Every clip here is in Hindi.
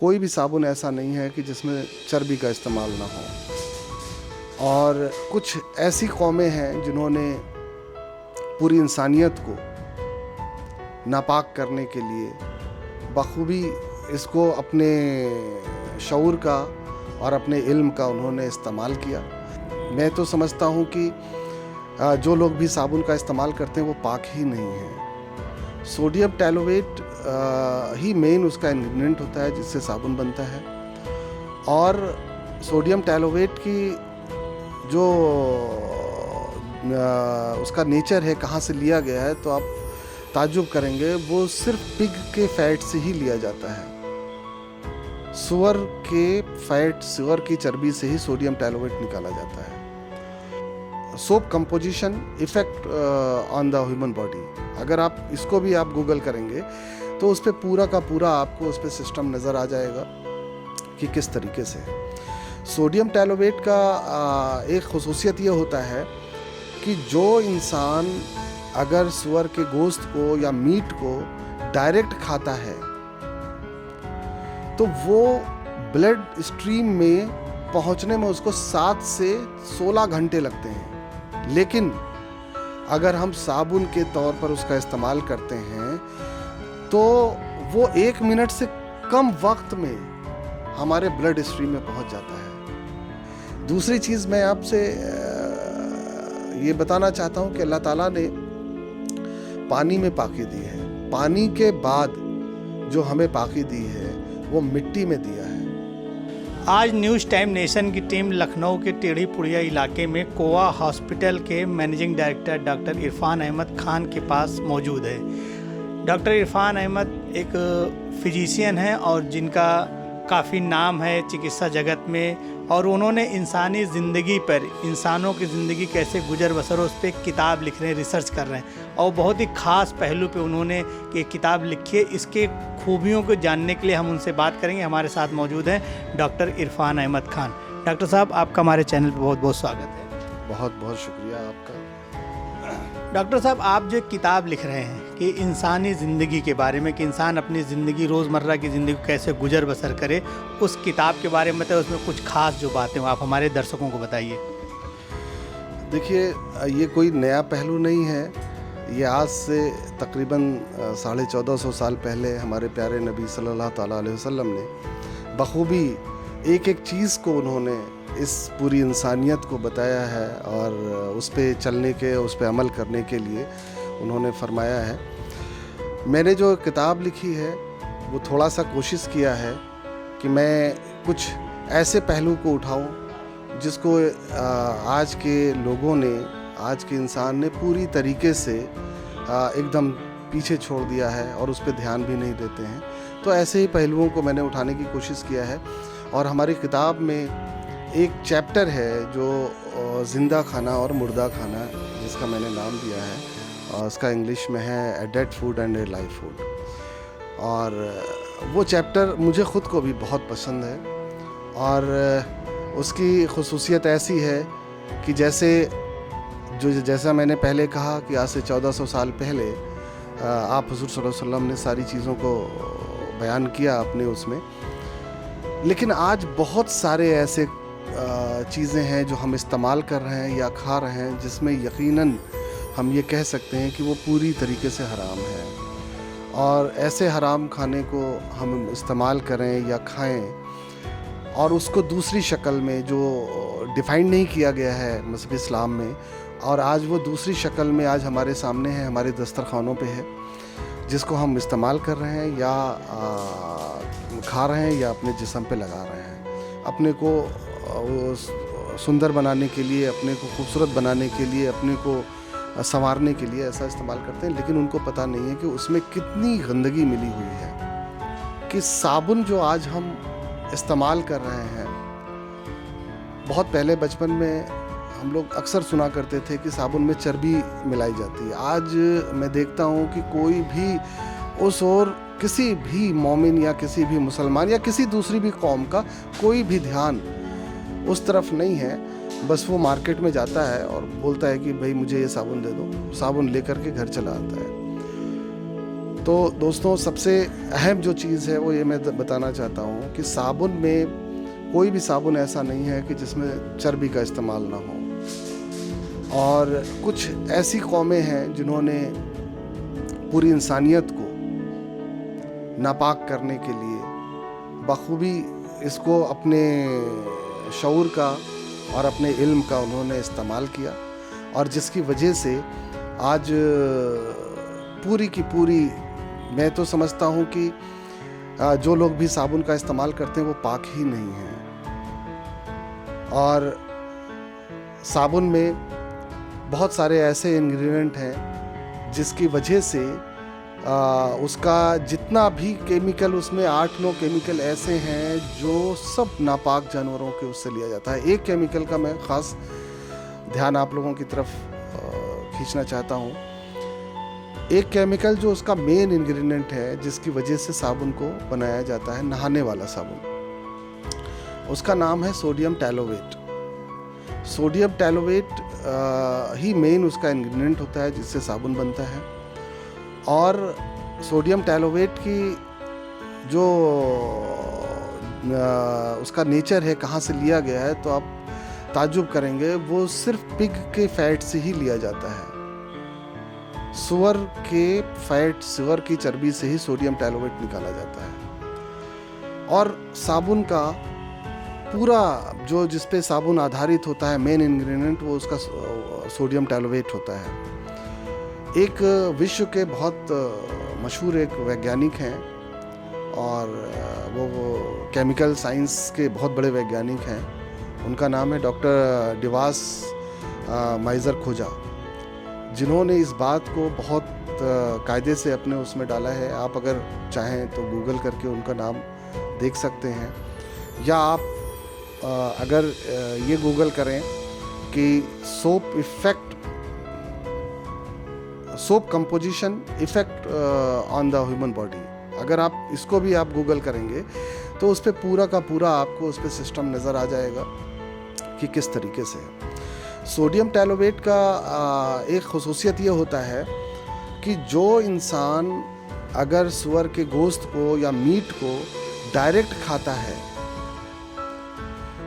कोई भी साबुन ऐसा नहीं है कि जिसमें चर्बी का इस्तेमाल ना हो। और कुछ ऐसी कौमें हैं जिन्होंने पूरी इंसानियत को नापाक करने के लिए बखूबी इसको अपने शऊर का और अपने इल्म का उन्होंने इस्तेमाल किया। मैं तो समझता हूँ कि जो लोग भी साबुन का इस्तेमाल करते हैं वो पाक ही नहीं है। सोडियम टैलोवेट ही मेन उसका इंग्रेडिएंट होता है जिससे साबुन बनता है। और सोडियम टैलोवेट की जो उसका नेचर है, कहाँ से लिया गया है, तो आप ताज्जुब करेंगे। वो सिर्फ पिग के फैट से ही लिया जाता है। सुअर के फैट, सुअर की चर्बी से ही सोडियम टैलोवेट निकाला जाता है। Soap composition effect on the human body, अगर आप इसको भी आप गूगल करेंगे तो उस पर पूरा का पूरा आपको उस पर सिस्टम नज़र आ जाएगा कि किस तरीके से। सोडियम टैलोवेट का एक खुसूसियत ये होता है कि जो इंसान अगर सुअर के गोश्त को या मीट को डायरेक्ट खाता है तो वो ब्लड स्ट्रीम में पहुंचने में उसको 7 से 16 घंटे लगते हैं। लेकिन अगर हम साबुन के तौर पर उसका इस्तेमाल करते हैं तो वो 1 मिनट से कम वक्त में हमारे ब्लड स्ट्रीम में पहुंच जाता है। दूसरी चीज़ मैं आपसे ये बताना चाहता हूँ कि अल्लाह ताला ने पानी में पाकी दी है। पानी के बाद जो हमें पाकी दी है वो मिट्टी में दिया है। आज न्यूज़ टाइम नेशन की टीम लखनऊ के टेढ़ी पुड़िया इलाके में कोआ हॉस्पिटल के managing director doctor Irfan Ahmad Khan के पास मौजूद है। डॉक्टर इरफान अहमद एक फिजिशियन हैं और जिनका काफ़ी नाम है चिकित्सा जगत में, और उन्होंने इंसानी ज़िंदगी पर, इंसानों की ज़िंदगी कैसे गुजर बसर उस पर किताब लिख रहे हैं, रिसर्च कर रहे हैं, और बहुत ही ख़ास पहलू पे उन्होंने ये किताब लिखी है। इसके खूबियों को जानने के लिए हम उनसे बात करेंगे। हमारे साथ मौजूद हैं डॉक्टर इरफान अहमद खान। डॉक्टर साहब, आपका हमारे चैनल पर बहुत बहुत स्वागत है। बहुत बहुत शुक्रिया आपका। डॉक्टर साहब, आप जो किताब लिख रहे हैं कि इंसानी ज़िंदगी के बारे में, कि इंसान अपनी ज़िंदगी, रोज़मर्रा की ज़िंदगी को कैसे गुजर बसर करे, उस किताब के बारे में बताइए। उसमें कुछ खास जो बातें आप हमारे दर्शकों को बताइए। देखिए, ये कोई नया पहलू नहीं है। ये आज से तकरीबन 1450 साल पहले हमारे प्यारे नबी सल्लल्लाहु ताला अलैहि वसल्लम ने बखूबी एक एक चीज़ को उन्होंने इस पूरी इंसानियत को बताया है और उस पे चलने के, उस पे अमल करने के लिए उन्होंने फरमाया है। मैंने जो किताब लिखी है वो थोड़ा सा कोशिश किया है कि मैं कुछ ऐसे पहलू को उठाऊं जिसको आज के लोगों ने, आज के इंसान ने पूरी तरीके से एकदम पीछे छोड़ दिया है और उस पर ध्यान भी नहीं देते हैं। तो ऐसे ही पहलुओं को मैंने उठाने की कोशिश किया है। और हमारी किताब में एक चैप्टर है जो ज़िंदा खाना और मुर्दा खाना, जिसका मैंने नाम दिया है, और उसका इंग्लिश में है a dead food and A live food. और वो चैप्टर मुझे ख़ुद को भी बहुत पसंद है और उसकी खुसूसियत ऐसी है कि जैसा मैंने पहले कहा कि आज से 1400 साल पहले आप हुज़ूर सल्लल्लाहु अलैहि वसल्लम ने सारी चीज़ों को बयान किया अपने उसमें। लेकिन आज बहुत सारे ऐसे चीज़ें हैं जो हम इस्तेमाल कर रहे हैं या खा रहे हैं जिसमें यकीनन हम ये कह सकते हैं कि वो पूरी तरीके से हराम है। और ऐसे हराम खाने को हम इस्तेमाल करें या खाएं और उसको दूसरी शक्ल में जो डिफ़ाइन नहीं किया गया है मज़हब इस्लाम में, और आज वो दूसरी शक्ल में आज हमारे सामने है, हमारे दस्तरखानों पे है, जिसको हम इस्तेमाल कर रहे हैं या खा रहे हैं या अपने जिस्म पे लगा रहे हैं, अपने को सुंदर बनाने के लिए, अपने को खूबसूरत बनाने के लिए, अपने को संवारने के लिए ऐसा इस्तेमाल करते हैं। लेकिन उनको पता नहीं है कि उसमें कितनी गंदगी मिली हुई है। कि साबुन जो आज हम इस्तेमाल कर रहे हैं, बहुत पहले बचपन में हम लोग अक्सर सुना करते थे कि साबुन में चर्बी मिलाई जाती है। आज मैं देखता हूँ कि कोई भी उस और किसी भी मोमिन या किसी भी मुसलमान या किसी दूसरी भी कौम का कोई भी ध्यान उस तरफ नहीं है। बस वो मार्केट में जाता है और बोलता है कि भाई मुझे ये साबुन दे दो, साबुन लेकर के घर चला आता है। तो दोस्तों, सबसे अहम जो चीज़ है वो ये मैं बताना चाहता हूँ कि साबुन में कोई भी साबुन ऐसा नहीं है कि जिसमें चर्बी का इस्तेमाल ना हो। और कुछ ऐसी कौमें हैं जिन्होंने पूरी इंसानियत को नापाक करने के लिए बखूबी इसको अपने शऊर का और अपने इल्म का उन्होंने इस्तेमाल किया, और जिसकी वजह से आज पूरी की पूरी, मैं तो समझता हूँ कि जो लोग भी साबुन का इस्तेमाल करते हैं वो पाक ही नहीं हैं। और साबुन में बहुत सारे ऐसे इंग्रेडिएंट हैं जिसकी वजह से उसका जितना भी केमिकल, उसमें 8-9 केमिकल ऐसे हैं जो सब नापाक जानवरों के उससे लिया जाता है। एक केमिकल का मैं ख़ास ध्यान आप लोगों की तरफ खींचना चाहता हूँ। एक केमिकल जो उसका मेन इंग्रेडिएंट है, जिसकी वजह से साबुन को बनाया जाता है, नहाने वाला साबुन, उसका नाम है सोडियम टैलोवेट। सोडियम टैलोवेट ही मेन उसका इंग्रेडिएंट होता है जिससे साबुन बनता है। और सोडियम टैलोवेट की जो उसका नेचर है, कहाँ से लिया गया है, तो आप ताज्जुब करेंगे। वो सिर्फ पिग के फैट से ही लिया जाता है। सुअर के फैट, सुअर की चर्बी से ही सोडियम टैलोवेट निकाला जाता है। और साबुन का पूरा जो जिस पे साबुन आधारित होता है, मेन इंग्रेडिएंट, वो उसका सोडियम टैलोवेट होता है। एक विश्व के बहुत मशहूर एक वैज्ञानिक हैं, और वो केमिकल साइंस के बहुत बड़े वैज्ञानिक हैं। उनका नाम है डॉक्टर डिवास माइजर खोजा, जिन्होंने इस बात को बहुत कायदे से अपने उसमें डाला है। आप अगर चाहें तो गूगल करके उनका नाम देख सकते हैं, या आप अगर ये गूगल करें कि soap composition effect on the human body, अगर आप इसको भी आप गूगल करेंगे तो उस पर पूरा का पूरा आपको उस पर सिस्टम नज़र आ जाएगा कि किस तरीके से है। सोडियम टैलोवेट का एक खुसूसियत ये होता है कि जो इंसान अगर सुअर के गोश्त को या मीट को डायरेक्ट खाता है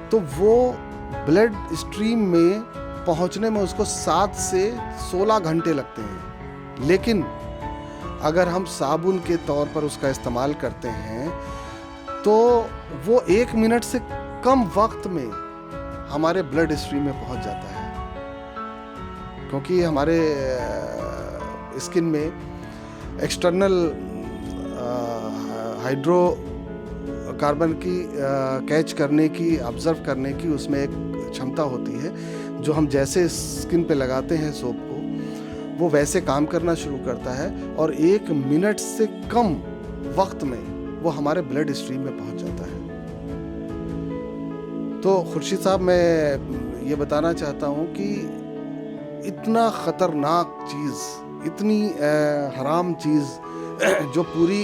तो वो ब्लड स्ट्रीम में पहुंचने में उसको 7 से 16 घंटे लगते हैं। लेकिन अगर हम साबुन के तौर पर उसका इस्तेमाल करते हैं तो वो 1 मिनट से कम वक्त में हमारे ब्लड स्ट्रीम में पहुंच जाता है, क्योंकि हमारे स्किन में एक्सटर्नल हाइड्रोकार्बन की कैच करने की, ऑब्जर्व करने की उसमें एक क्षमता होती है, जो हम जैसे स्किन पे लगाते हैं सोप को, वो वैसे काम करना शुरू करता है और 1 मिनट से कम वक्त में वो हमारे ब्लड स्ट्रीम में पहुंच जाता है। तो खुर्शीद साहब, मैं ये बताना चाहता हूँ कि इतना ख़तरनाक चीज़, इतनी हराम चीज़ जो पूरी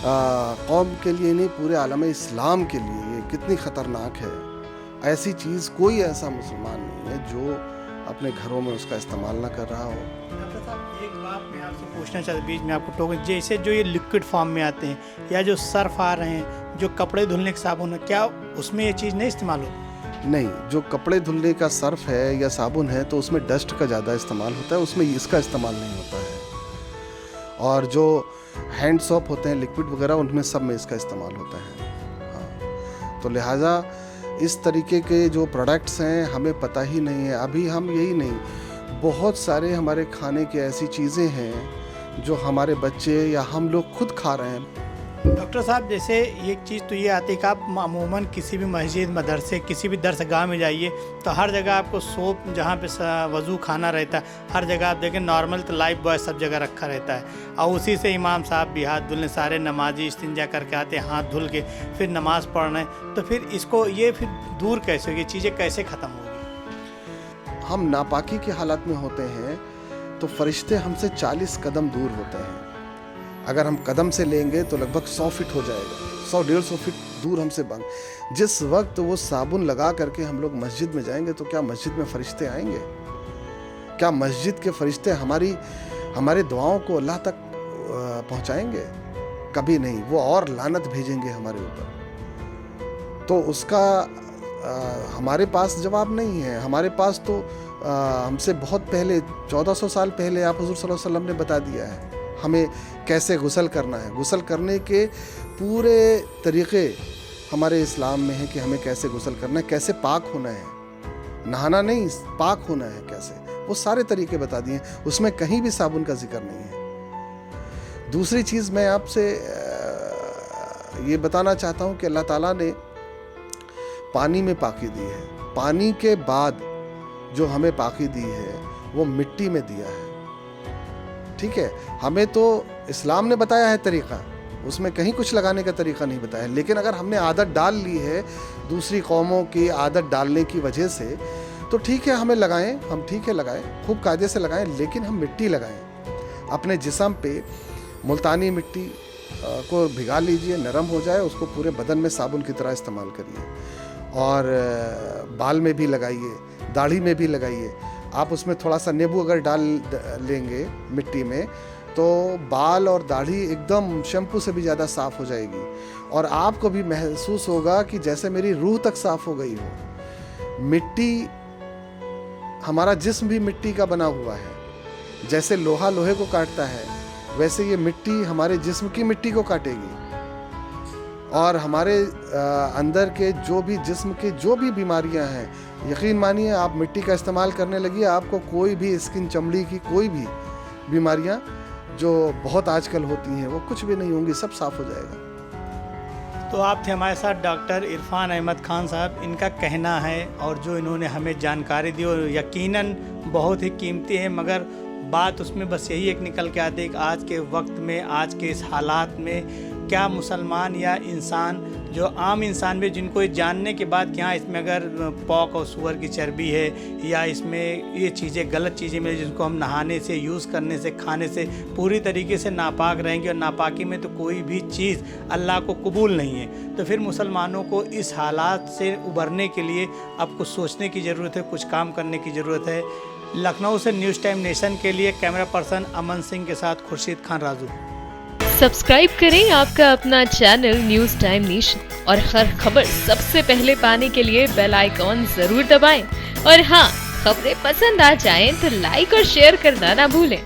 कौम के लिए नहीं, पूरे आलम इस्लाम के लिए ये कितनी ख़तरनाक है, ऐसी चीज़ कोई ऐसा मुसलमान नहीं है जो अपने घरों में उसका इस्तेमाल ना कर रहा हो। डॉक्टर साहब, एक बात मैं आपसे पूछना चाहता, बीच में आपको टोक, जैसे जो ये लिक्विड फॉर्म में आते हैं या जो सर्फ आ रहे हैं, जो कपड़े धुलने के साबुन है, क्या उसमें ये चीज़ नहीं इस्तेमाल होती? नहीं, जो कपड़े धुलने का सर्फ है या साबुन है तो उसमें डस्ट का ज़्यादा इस्तेमाल होता है, उसमें इसका इस्तेमाल नहीं होता है। और जो हैंड सोप होते हैं, लिक्विड वगैरह, उनमें सब में इसका इस्तेमाल होता है। हाँ, तो लिहाजा इस तरीके के जो प्रोडक्ट्स हैं हमें पता ही नहीं है। अभी हम यही नहीं, बहुत सारे हमारे खाने की ऐसी चीज़ें हैं जो हमारे बच्चे या हम लोग खुद खा रहे हैं। डॉक्टर साहब, जैसे एक चीज़ तो ये आती है कि आप अमूमन किसी भी मस्जिद, मदरसे, किसी भी दरसगाह में जाइए तो हर जगह आपको सोप, जहाँ पे वज़ू खाना रहता है, हर जगह आप देखें नॉर्मल तो लाइफ बॉय सब जगह रखा रहता है, और उसी से इमाम साहब भी हाथ धुलने, सारे नमाजी इस्तिंजा करके आते हैं, हाथ धुल के फिर नमाज़ पढ़ रहे हैं। तो फिर इसको ये फिर दूर कैसे होगी, चीज़ें कैसे ख़त्म होगी? हम नापाकी की हालत में होते हैं तो फरिश्ते हमसे 40 कदम दूर होते हैं। अगर हम कदम से लेंगे तो लगभग 100 फीट हो जाएगा, 100-150 फीट दूर हमसे बंद। जिस वक्त वो साबुन लगा करके हम लोग मस्जिद में जाएंगे तो क्या मस्जिद में फरिश्ते आएंगे? क्या मस्जिद के फरिश्ते हमारे दुआओं को अल्लाह तक पहुंचाएंगे? कभी नहीं। वो और लानत भेजेंगे हमारे ऊपर। तो उसका हमारे पास जवाब नहीं है। हमारे पास तो हमसे बहुत पहले 1400 साल पहले आप हुज़ूर सल्लल्लाहु अलैहि वसल्लम ने बता दिया है हमें कैसे गुस्ल करना है। गुस्ल करने के पूरे तरीक़े हमारे इस्लाम में है कि हमें कैसे गुस्ल करना है, कैसे पाक होना है। नहाना नहीं, पाक होना है कैसे, वो सारे तरीके बता दिए। उसमें कहीं भी साबुन का जिक्र नहीं है। दूसरी चीज़ मैं आपसे ये बताना चाहता हूँ कि अल्लाह ताला ने पानी में पाकी दी है। पानी के बाद जो हमें पाकी दी है वो मिट्टी में दिया है। ठीक है, हमें तो इस्लाम ने बताया है तरीक़ा, उसमें कहीं कुछ लगाने का तरीक़ा नहीं बताया। लेकिन अगर हमने आदत डाल ली है दूसरी कौमों की आदत डालने की वजह से, तो ठीक है हमें लगाएं, हम ठीक है लगाएं, खूब कायदे से लगाएं, लेकिन हम मिट्टी लगाएं अपने जिस्म पे। मुल्तानी मिट्टी को भिगा लीजिए, नरम हो जाए, उसको पूरे बदन में साबुन की तरह इस्तेमाल करिए। और बाल में भी लगाइए, दाढ़ी में भी लगाइए। आप उसमें थोड़ा सा नींबू अगर डाल लेंगे मिट्टी में, तो बाल और दाढ़ी एकदम शैम्पू से भी ज़्यादा साफ़ हो जाएगी। और आपको भी महसूस होगा कि जैसे मेरी रूह तक साफ़ हो गई हो। मिट्टी, हमारा जिस्म भी मिट्टी का बना हुआ है। जैसे लोहा लोहे को काटता है, वैसे ये मिट्टी हमारे जिस्म की मिट्टी को काटेगी। और हमारे अंदर के जो भी जिस्म के जो भी बीमारियां हैं, यकीन मानिए आप मिट्टी का इस्तेमाल करने लगिए, आपको कोई भी स्किन, चमड़ी की कोई भी बीमारियां जो बहुत आजकल होती हैं वो कुछ भी नहीं होंगी, सब साफ़ हो जाएगा। तो आप थे हमारे साथ डॉक्टर इरफान अहमद खान साहब। इनका कहना है और जो इन्होंने हमें जानकारी दी और यकीनन बहुत ही कीमती है, मगर बात उसमें बस यही एक निकल के आती है कि आज के वक्त में, आज के इस हालात में क्या मुसलमान या इंसान, जो आम इंसान भी, जिनको ये जानने के बाद कि हाँ इसमें अगर पौक और सूअर की चर्बी है या इसमें ये चीज़ें गलत चीज़ें मिली जिनको हम नहाने से, यूज़ करने से, खाने से पूरी तरीके से नापाक रहेंगे, और नापाकी में तो कोई भी चीज़ अल्लाह को कबूल नहीं है। तो फिर मुसलमानों को इस हालात से उबरने के लिए अब कुछ सोचने की ज़रूरत है, कुछ काम करने की ज़रूरत है। लखनऊ से न्यूज़ टाइम नेशन के लिए कैमरा पर्सन अमन सिंह के साथ खुर्शीद खान राजू। सब्सक्राइब करें आपका अपना चैनल न्यूज़ टाइम नेशन और हर खबर सबसे पहले पाने के लिए बेल आइकॉन जरूर दबाएं। और हाँ, खबरें पसंद आ जाएं तो लाइक और शेयर करना ना भूलें।